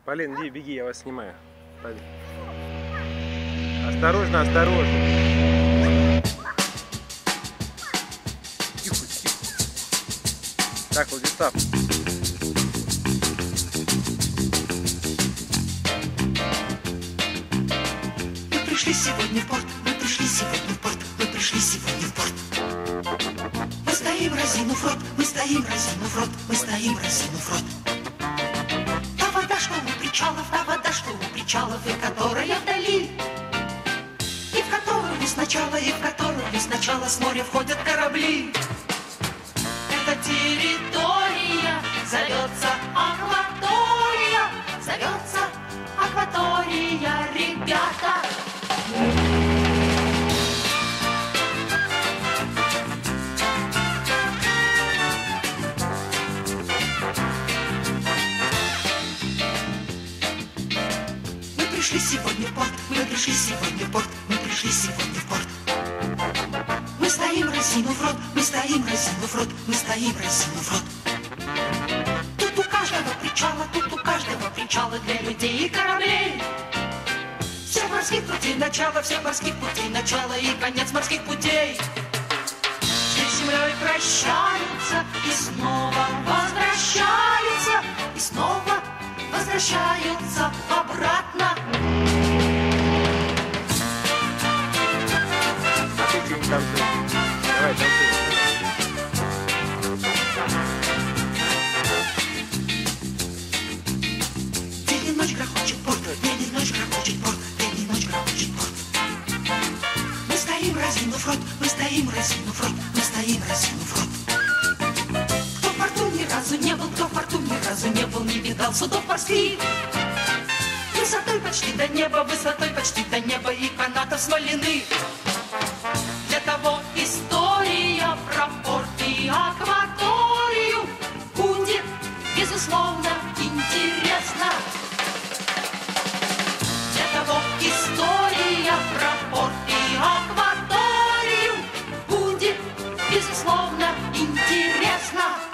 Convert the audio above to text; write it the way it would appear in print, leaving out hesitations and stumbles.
Полин, иди, беги, я вас снимаю. Осторожно, осторожно. Тихо, тихо. Так, Владислав. Мы пришли сегодня в порт, мы пришли сегодня в порт, мы пришли сегодня в порт. Мы стоим, разинув рот, мы стоим, разинув рот, мы стоим, разинув рот. Та вода, что у причалов, та вода, что у причалов, и которая вдали, и в которую сначала, и в которую сначала с моря входят корабли. Эта территория зовется акватория, зовется акватория, ребята. Мы пришли сегодня в порт, мы пришли сегодня в порт, мы пришли сегодня в порт. Мы стоим, разинув рот, мы стоим, разинув рот, мы стоим, разинув рот. Тут у каждого причала для людей и кораблей. Всех морских путей начало, всех морских путей начало и конец морских путей. Здесь с землей прощаются и снова возвращаются, и снова возвращаются обратно. Давай, танцуй. День и ночь грохочет порт, день и ночь грохочет порт, день и ночь грохочет порт. Мы стоим, разинув рот, мы стоим, разинув рот, мы стоим, разинув рот. Кто в порту ни разу не был, кто в порту ни разу не был, не видал судов морских. Высотой почти до неба, высотой почти до неба и канатов смоляных. Для того история про порт и акваторию будет, безусловно, интересна. Для того история про порт и акваторию будет, безусловно, интересна.